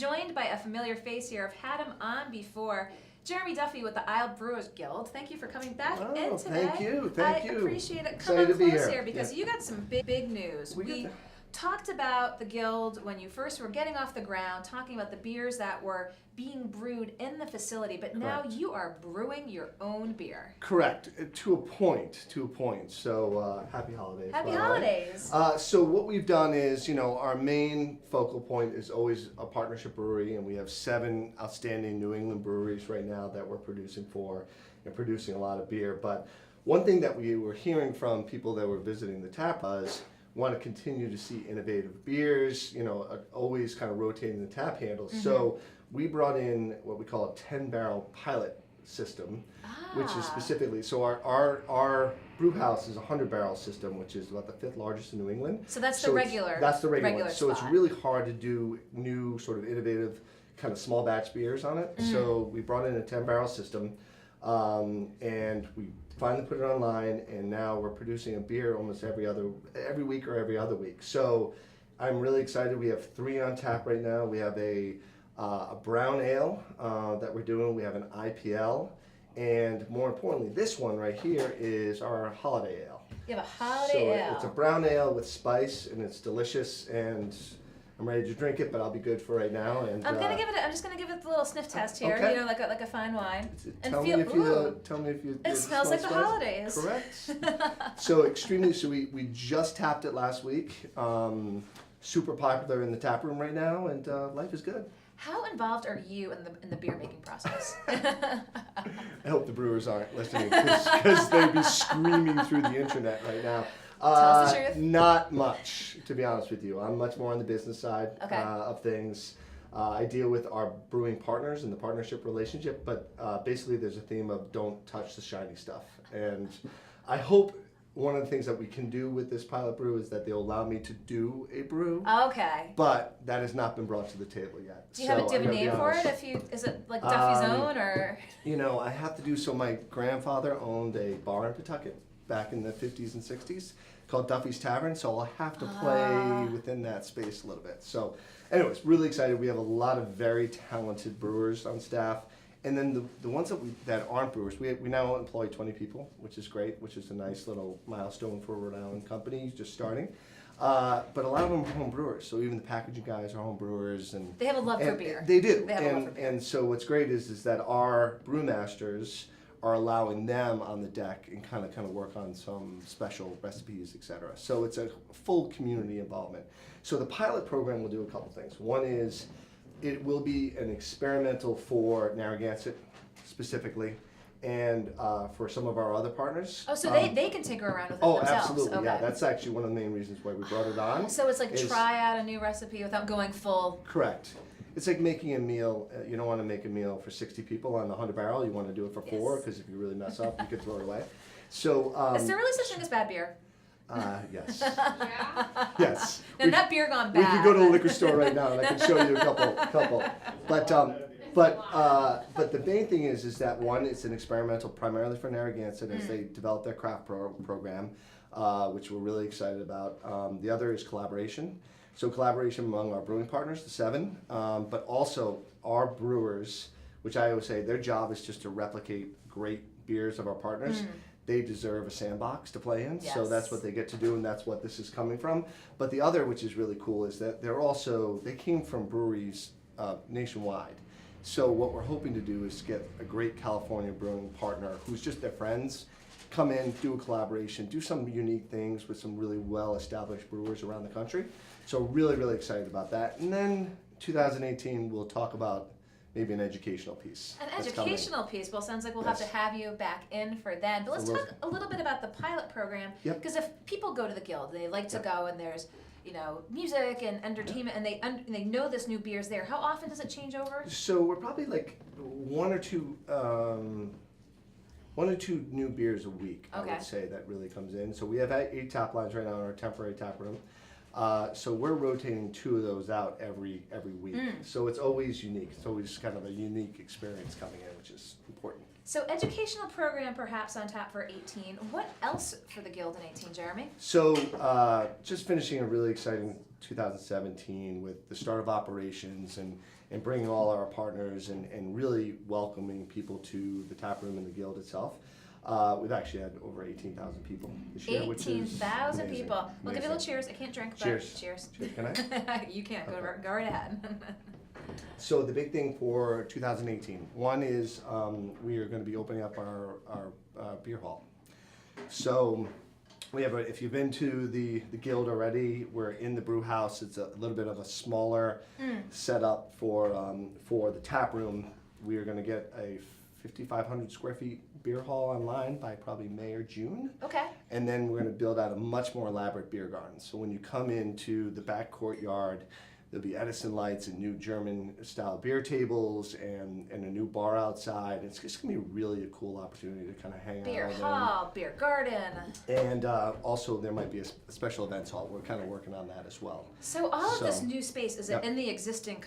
joined by a familiar face here. I've had him on before. Jeremy Duffy with the Isle Brewers Guild. Thank you for coming back in today. Thank you. I appreciate it. Come Excited on to be close here. here because you got some big news. We talked about the Guild when you first were getting off the ground, talking about the beers that were being brewed in the facility, but now you are brewing your own beer. Correct. To a point. So happy holidays. Happy holidays. So what we've done is, our main focal point is always a partnership brewery, and we have 7 outstanding New England breweries right now that we're producing for and producing a lot of beer. But one thing that we were hearing from people that were visiting the tap was want to continue to see innovative beers, always kind of rotating the tap handles. Mm-hmm. So we brought in what we call a 10-barrel pilot system, which is specifically, so our brew house is a 100-barrel system, which is about the 5th largest in New England. So that's the regular. That's the regular one. So spot. It's really hard to do new sort of innovative kind of small batch beers on it. Mm. So we brought in a 10-barrel system, and we finally put it online, and now we're producing a beer almost every week or every other week. So I'm really excited. We have 3 on tap right now. We have a brown ale that we're doing. We have an IPL, and more importantly, this one right here is our holiday ale. You have a holiday ale. So it's a brown ale with spice, and it's delicious, and I'm ready to drink it, but I'll be good for right now. And I'm just gonna give it the little sniff test here. Okay. Like a fine wine. Tell me if you. It smells like the holidays. Correct. So we just tapped it last week. Super popular in the tap room right now, and life is good. How involved are you in the beer making process? I hope the brewers aren't listening because they'd be screaming through the internet right now. Tell us the truth. Not much, to be honest with you. I'm much more on the business side of things. I deal with our brewing partners and the partnership relationship, but basically there's a theme of don't touch the shiny stuff. And I hope one of the things that we can do with this pilot brew is that they'll allow me to do a brew. Okay. But that has not been brought to the table yet. Do you have a name for it? Is it like Duffy's own or? I have to do, so my grandfather owned a bar in Pawtucket back in the 50s and 60s called Duffy's Tavern, so I'll have to play within that space a little bit. So anyways, really excited. We have a lot of very talented brewers on staff. And then the ones that aren't brewers, we now employ 20 people, which is great, which is a nice little milestone for a Rhode Island company just starting. But a lot of them are home brewers, so even the packaging guys are home brewers, and they have a love for beer. They do, they have a love for beer. And so what's great is that our brewmasters are allowing them on the deck and kind of work on some special recipes, etc. So it's a full community involvement. So the pilot program will do a couple things. One is it will be an experimental for Narragansett specifically, and for some of our other partners. Oh, so they can tinker around with it themselves. Oh, absolutely, okay. Yeah. That's actually one of the main reasons why we brought it on. So it's like try out a new recipe without going full. Correct. It's like making a meal. You don't want to make a meal for 60 people on the 100-barrel. You want to do it for 4, because if you really mess up, you could throw it away. So is there really such thing as bad beer? Yes. Yeah. Yes. Now that beer gone bad. We could go to a liquor store right now, and I can show you a couple. But the main thing is that one, it's an experimental primarily for Narragansett as they develop their craft program, which we're really excited about. The other is collaboration. So collaboration among our brewing partners, the 7, but also our brewers, which I always say their job is just to replicate great beers of our partners. They deserve a sandbox to play in, so that's what they get to do, and that's what this is coming from. But the other, which is really cool, is that they came from breweries nationwide. So what we're hoping to do is get a great California brewing partner who's just their friends, come in, do a collaboration, do some unique things with some really well-established brewers around the country. So really, really excited about that. And then 2018, we'll talk about maybe an educational piece. An educational piece. Well, sounds like we'll have to have you back in for that. But let's talk a little bit about the pilot program. Because if people go to the Guild, they like to go, and there's music and entertainment, and they know this new beer's there. How often does it change over? So we're probably like one or two new beers a week, I would say, that really comes in. So we have 8 tap lines right now in our temporary tap room. So we're rotating 2 of those out every week. So it's always unique. It's always kind of a unique experience coming in, which is important. So educational program perhaps on tap for 18. What else for the Guild in 18, Jeremy? So just finishing a really exciting 2017 with the start of operations and bringing all our partners and really welcoming people to the tap room and the guild itself. We've actually had over 18,000 people this year, which is 18,000 amazing. people. We'll give you a little cheers. I can't drink, but Cheers. cheers. Cheers. Can I? You can't. Go right ahead. So the big thing for 2018, one is we are going to be opening up our beer hall. So we have if you've been to the guild already, we're in the brew house. It's a little bit of a smaller setup for the tap room. We are going to get a 5,500 square feet beer hall online by probably May or June. Okay. And then we're going to build out a much more elaborate beer garden. So when you come into the back courtyard, there'll be Edison lights and new German style beer tables and a new bar outside. It's just gonna be really a cool opportunity to kind of hang Beer out. hall, beer garden. And also there might be a special events hall. We're kind of working on that as well. So all of this new space, is Yep. it in the existing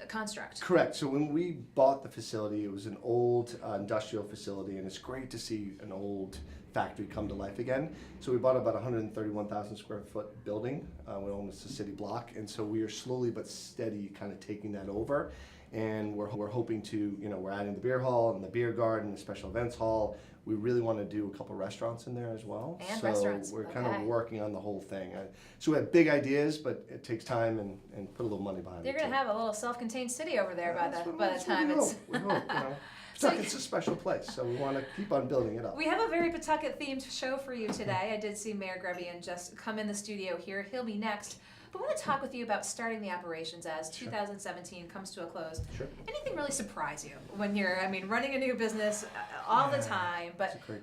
construct? Correct. So when we bought the facility, it was an old industrial facility, and it's great to see an old factory come to life again. So we bought about 131,000 square foot building. We own this a city block, and so we are slowly but steady kind of taking that over. And we're hoping to, we're adding the beer hall and the beer garden, the special events hall. We really want to do a couple restaurants in there as well. And so restaurants. we're kind of working on the whole thing. So we have big ideas, but it takes time and put a little money behind it. You're going to have a little self-contained city over there by the time it's... We hope. Pawtucket's a special place, so we want to keep on building it up. We have a very Pawtucket-themed show for you today. I did see Mayor Grebian just come in the studio here. He'll be next. But I want to talk with you about starting the operations as 2017 comes to a close. Sure. Anything really surprise you when you're, running a new business all the time, but for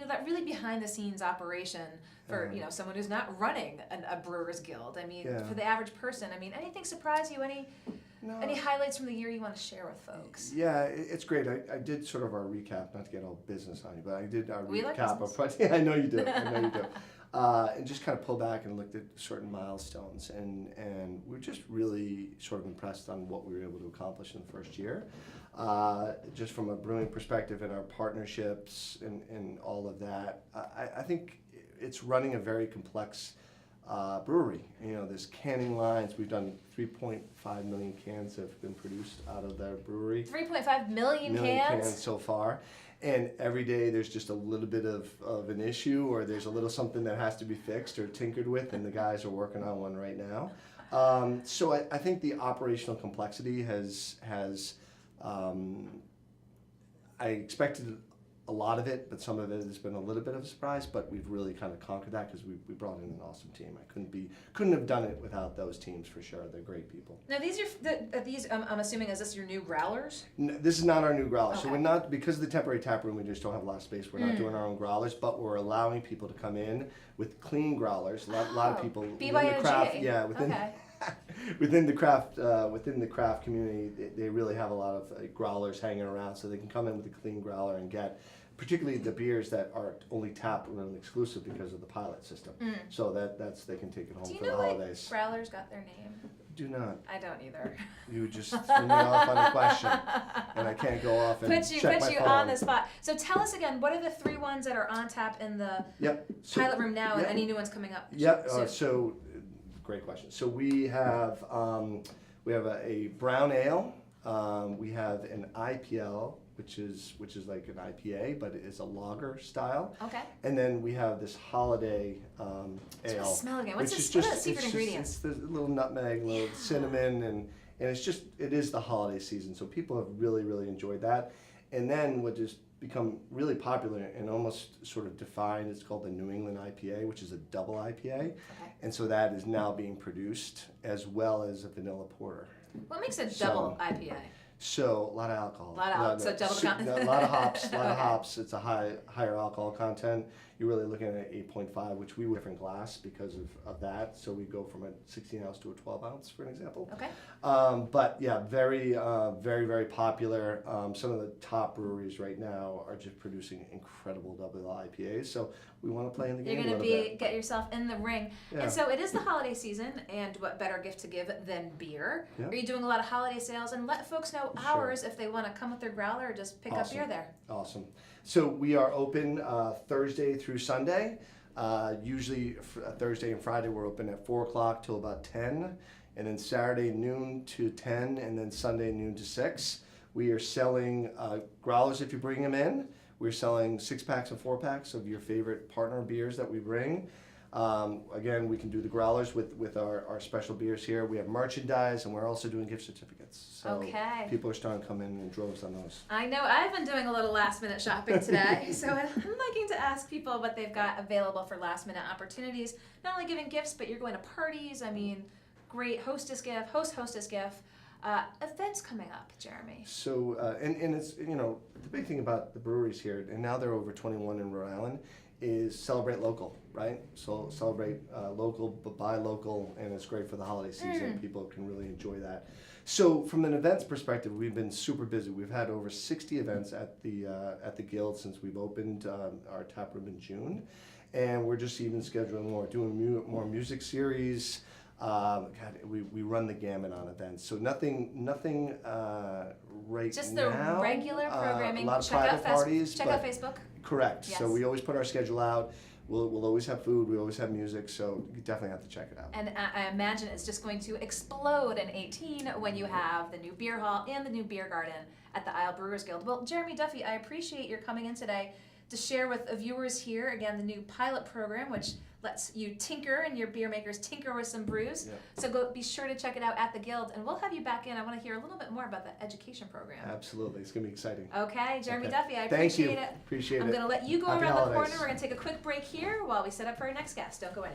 that really behind-the-scenes operation for someone who's not running a Brewers Guild. For the average person, anything surprise you? Any highlights from the year you want to share with folks? Yeah, it's great. I did sort of our recap, not to get all business on you, but I did our We recap like of yeah, I know you do. And just kind of pull back and looked at certain milestones, and we're just really sort of impressed on what we were able to accomplish in the first year. Just from a brewing perspective and our partnerships and all of that, I think it's running a very complex brewery. There's canning lines. We've done 3.5 million cans have been produced out of their brewery. 3.5 million cans so far. And every day there's just a little bit of an issue, or there's a little something that has to be fixed or tinkered with, and the guys are working on one right now. So I think the operational complexity has I expected a lot of it, but some of it has been a little bit of a surprise, but we've really kind of conquered that because we brought in an awesome team. I couldn't have done it without those teams for sure. They're great people. Now I'm assuming, is this your new growlers? No, this is not our new growler. Okay. So we're not, because of the temporary tap room, we just don't have a lot of space. We're not doing our own growlers, but we're allowing people to come in with clean growlers. A lot of people within the craft, within the craft community, they really have a lot of growlers hanging around, so they can come in with a clean growler and get, particularly the beers that are only tap room exclusive because of the pilot system. So that's they can take it home for the holidays. Do you know why growlers got their name? Do not. I don't either. You just threw me off on a question, and I can't go off and check my phone. Put you on the spot. So tell us again, what are the 3 ones that are on tap in the pilot room now, and any new ones coming up? So great question. So we have a brown ale. We have an IPL, which is like an IPA, but it is a lager style. Okay. And then we have this holiday ale. Smell again. What are the secret ingredients? It's the little nutmeg, little cinnamon, and it is the holiday season. So people have really, really enjoyed that. And then what has become really popular and almost sort of defined, it's called the New England IPA, which is a double IPA. Okay. And so that is now being produced as well as a vanilla porter. What makes a double IPA? So a lot of alcohol. So double the content. A lot of hops. It's a higher alcohol content. You're really looking at 8.5, which we would different glass because of that. So we go from a 16 ounce to a 12 ounce, for an example. Okay. But yeah, very, very popular. Some of the top breweries right now are just producing incredible double IPAs. So we want to play in the game. You're going to get yourself in the ring. Yeah. And so it is the holiday season, and what better gift to give than beer? Yeah. Are you doing a lot of holiday sales? And let folks know hours if they want to come with their growler or just pick up beer there. Awesome. So we are open Thursday through Sunday. Usually Thursday and Friday we're open at 4 o'clock till about 10, and then Saturday noon to 10, and then Sunday noon to 6. We are selling growlers if you bring them in. We're selling 6-packs and 4-packs of your favorite partner beers that we bring. Again, we can do the growlers with our special beers here. We have merchandise, and we're also doing gift certificates. So people are starting to come in droves on those. I know I've been doing a little last minute shopping today, so I'm liking to ask people what they've got available for last minute opportunities. Not only giving gifts, but you're going to parties. I mean, great hostess gift, hostess gift. Events coming up, Jeremy. So, and it's, the big thing about the breweries here, and now they're over 21 in Rhode Island, is celebrate local, right? So celebrate local, but buy local, and it's great for the holiday season. People can really enjoy that. So from an events perspective, we've been super busy. We've had over 60 events at the Guild since we've opened our tap room in June, and we're just even scheduling more, doing more music series. We run the gamut on events, so nothing right just now. Just the regular programming. A lot of private parties. Check out Facebook. Correct. Yes. So we always put our schedule out. We'll always have food. We always have music. So you definitely have to check it out. And I imagine it's just going to explode in 18 when you have the new beer hall and the new beer garden at the Isle Brewers Guild. Well, Jeremy Duffy, I appreciate your coming in today to share with the viewers here again the new pilot program, which lets you tinker and your beer makers tinker with some brews. Yeah. So be sure to check it out at the Guild, and we'll have you back in. I want to hear a little bit more about the education program. Absolutely, it's gonna be exciting. Okay, Jeremy Duffy, I Thank appreciate you. it. Appreciate it. I'm going to let you go Happy around holidays. the corner. We're going to take a quick break here while we set up for our next guest. Don't go anywhere.